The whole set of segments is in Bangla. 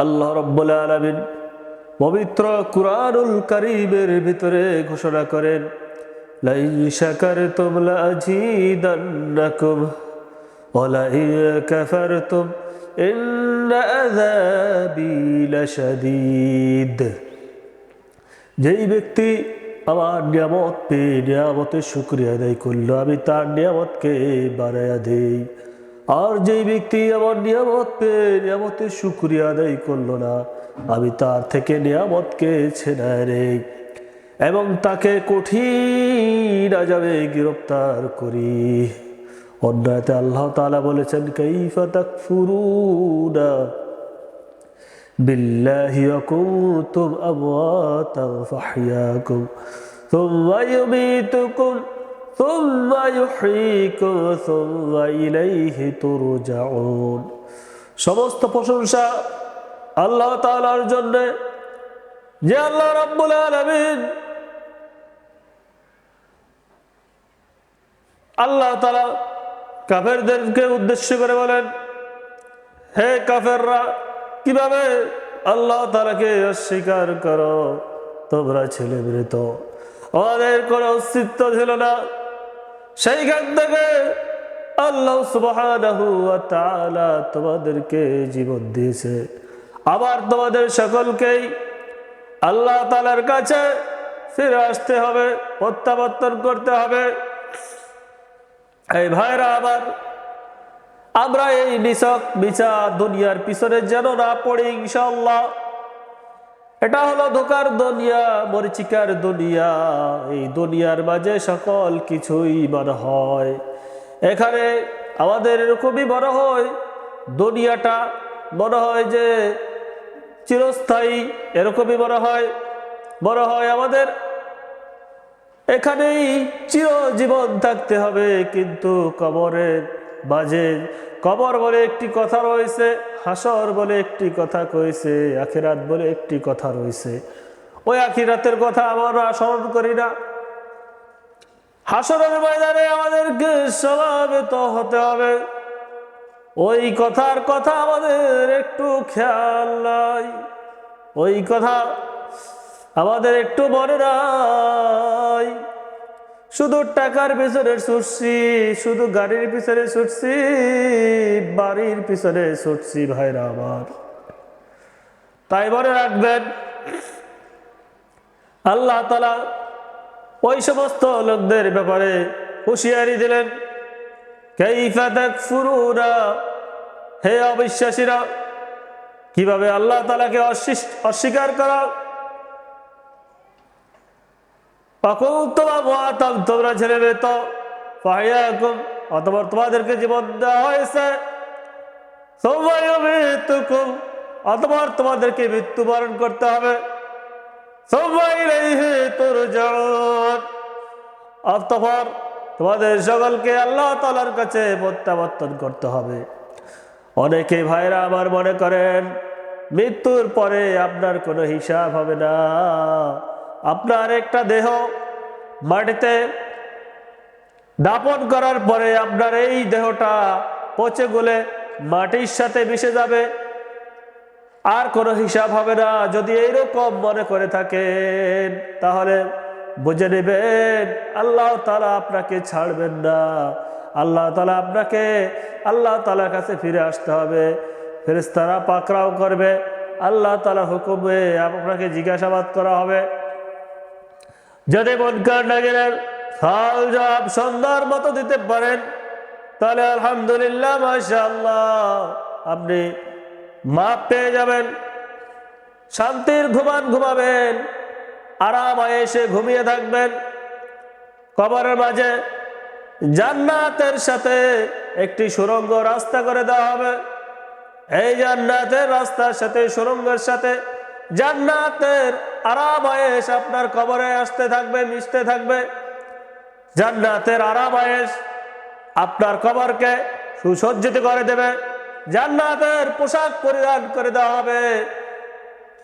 আল্লাহ রাব্বুল আলামিন পবিত্র কুরআনুল কারীমের ভিতরে ঘোষণা করেন, লাইন শাকারতুম লাযীদান্নাকুম ওয়া লাইন কাফারতুম ইন্না আযাবী লাশাদীদ। যেই ব্যক্তি আমার নিয়ামত পেয়ে নিয়ামতের শুকরিয়া আদায় করলো, আমি তার নিয়ামতকে বাড়াইয়া দেই। আর যেই ব্যক্তি আমার নিয়ামত পেয়ে নিয়ামতের শুকরিয়া আদায় করলো না, আমি তার থেকে নিয়ামতকে ছেড়ায় নেই এবং তাকে কঠিন আযাবে গ্রেফতার করি। অন্যতে আল্লাহ তাআলা বলেছেন, কাইফা তাকফুরুনা বিল্লাহি ওয়া কুনতুম আমওয়াতান ফাহইয়াকুম সুম্মা ইউমীতুকুম সুম্মা ইউহয়ীকুম সুম্মা ইলাইহি তুরজাউন। সমস্ত প্রশংসা আল্লাহ তাআলার জন্য, যে আল্লাহ রাব্বুল আলামিন আল্লাহ তাআলা কাফেরদেরকে উদ্দেশ্য করে বলেন, হে কাফেররা, কিভাবে আল্লাহ তাআলাকে অস্বীকার করো? তোমরা ছেলে মৃত, আমাদের কোনো অস্তিত্ব ছিল না। সেইখান থেকে আল্লাহ সুবহানাহু ওয়া তাআলা তোমাদেরকে জীবন দিয়েছে। আবার তোমাদের সকলকেই আল্লাহ তাআলার কাছে ফিরে আসতে হবে, প্রত্যাবর্তন করতে হবে। এই ভাইরা আবার, আমরা এই নিছক বিচা দুনিয়ার পিছনে যেন না পড়ি ইনশাআল্লাহ। এটা হলো ধোকার দুনিয়া, মরিচিকার দুনিয়া। এই দুনিয়ার মাঝে সকল কিছুই মনে হয়, এখানে আমাদের এরকমই মনে হয়, দুনিয়াটা মনে হয় যে চিরস্থায়ী, এরকমই মনে হয় আমাদের এখানেই চিরজীবন থাকতে হবে। কিন্তু কবরের মাঝে, কবর বলে একটি কথা রয়েছে, হাসর বলে একটি কথা কইছে, আখিরাত বলে একটি কথা রয়েছে। ওই আখিরাতের কথা আমরা স্মরণ করি না। হাসরের ময়দানে আমাদেরকে সমবেত হতে হবে, ওই কথার কথা আমাদের একটু খেয়াল নাই, ওই কথা আমাদের একটু মনে নাই। শুধু টাকার পিছনে ছুটছি, শুধু গাড়ির পিছনে ছুটছি, বাড়ির পিছনে ছুটছি ভাইরা আমার। তাই মনে রাখবেন, আল্লাহ তাআলা ওই সমস্ত লোকদের ব্যাপারে হুঁশিয়ারি দিলেন, কাইফা তাকফুরুনা, হে অবিশ্বাসীরা, কিভাবে আল্লাহ তাআলাকে অস্বীকার করা। তোমরা ছেলে মৃত, ফাহইয়াকুম, অতঃপর তোমাদেরকে জীবন দেওয়া হয়েছে, সুম্মা ইউমীতুকুম, অতঃপর তোমাদেরকে মৃত্যুবরণ করতে হবে, সুম্মা ইলাইহি তুরজাউন, অতঃপর তোমাদের সকলকে আল্লাহ তাআলার কাছে প্রত্যাবর্তন করতে হবে। অনেকে ভাইরা আমার মনে করেন মৃত্যুর পরে আপনার কোনো হিসাব হবে না। আপনার একটা দেহ মাটিতে দাপন করার পরে আপনার এই দেহটা পচে গলে মাটির সাথে মিশে যাবে, আর কোনো হিসাব হবে না। যদি এইরকম মনে করে থাকেন, তাহলে বুঝে নেবেন আল্লাহ তাআলা আপনাকে ছাড়বেন না। আল্লাহ তাআলা আপনাকে আল্লাহ তাআলার কাছে ফিরে আসতে হবে। ফেরেশতারা পাকড়াও করবে, আল্লাহ তাআলার হুকুমে আপনাকে জিজ্ঞাসাবাদ করা হবে। যদি মুনকার নাকিরের হাল জবাব সুন্দর মতো দিতে পারেন, তাহলে আলহামদুলিল্লাহ, মাশাআল্লাহ, আপনি মাপ পেয়ে যাবেন, শান্তির ঘুমাবেন, আরাম আয়েশে ঘুমিয়ে থাকবেন। কবরের মাঝে জান্নাতের সাথে একটি সুড়ঙ্গ রাস্তা করে দেওয়া হবে। এই জান্নাতের রাস্তার সাথে, সুড়ঙ্গের সাথে জান্নাতের আরাম আয়েশ আপনার কবরে আসতে থাকবে, মিশতে থাকবে। জান্নাতের আরাম আয়েশ আপনার কবরকে সুসজ্জিত করে দেবে, জান্নাতের পোশাক পরিধান করে দেওয়া হবে।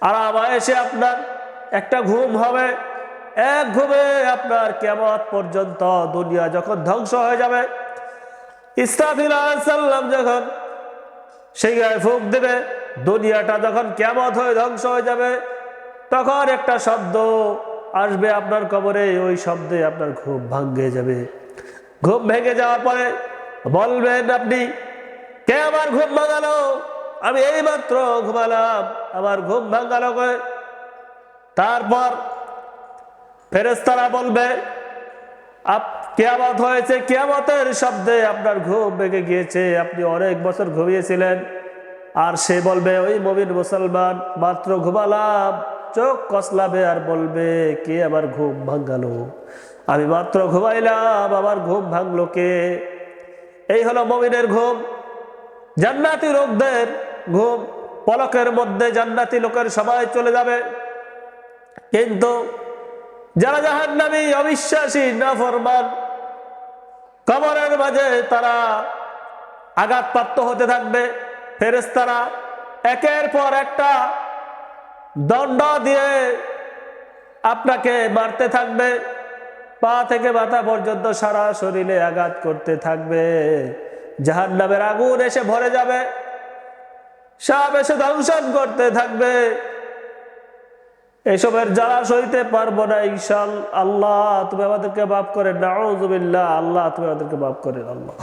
আরাম আয়েশে আপনার একটা ঘুম হবে, এক ঘুমে আপনার কিয়ামত পর্যন্ত, দুনিয়া যখন ধ্বংস হয়ে যাবে, ইসরাফিল আলাইহিস সালাম যখন সেই গায়ে ফুঁক দেবে, দুনিয়াটা যখন কিয়ামত হয়ে ধ্বংস হয়ে যাবে, তখন একটা শব্দ আসবে আপনার কবরে, ওই শব্দে আপনার ঘুম ভেঙে যাবে। ঘুম ভেঙে যাওয়ার পরে বলবেন আপনি, কে আমার ঘুম ভাঙালো? আমি এইমাত্র ঘুমালাম, আমার ঘুম ভাঙালো কে? তারপর ফেরেশতারা বলবে, কিয়ামত হয়েছে, কিয়ামতের শব্দে আপনার ঘুম ভেঙে গিয়েছে, আপনি অনেক বছর ঘুমিয়েছিলেন। আর সে বলবে, ওই মুমিন মুসলমান, মাত্র ঘুমালাম, চোখ কসলাবে আর বলবে, কে আমার ঘুম ভাঙালো? আমি মাত্র ঘুমাইলাম, আমার ঘুম ভাঙলো কে? এই হলো মুমিনের ঘুম। জান্নাতি লোকদের ঘুম, পলকের মধ্যে জান্নাতি লোকের সবাই চলে যাবে। কিন্তু যারা জাহান্নামী, অবিশ্বাসী, নাফরমান, কবরের মাঝে তারা আঘাতপ্রাপ্ত হতে থাকবে। ফেরেশতারা একের পর একটা দণ্ড দিয়ে আপনাকে মারতে থাকবে, পা থেকে মাথা পর্যন্ত সারা শরীরে আঘাত করতে থাকবে। জাহান্নামের আগুন এসে ভরে যাবে, সব এসে ধ্বংসন করতে থাকবে। এসবের জ্বালা সইতে পারবো না। ইনশাআল্লাহ, আল্লাহ তুমি আমাদেরকে মাফ করেন। নাউযুবিল্লাহ, আল্লাহ তুমি আমাদেরকে মাফ করেন। আল্লাহ।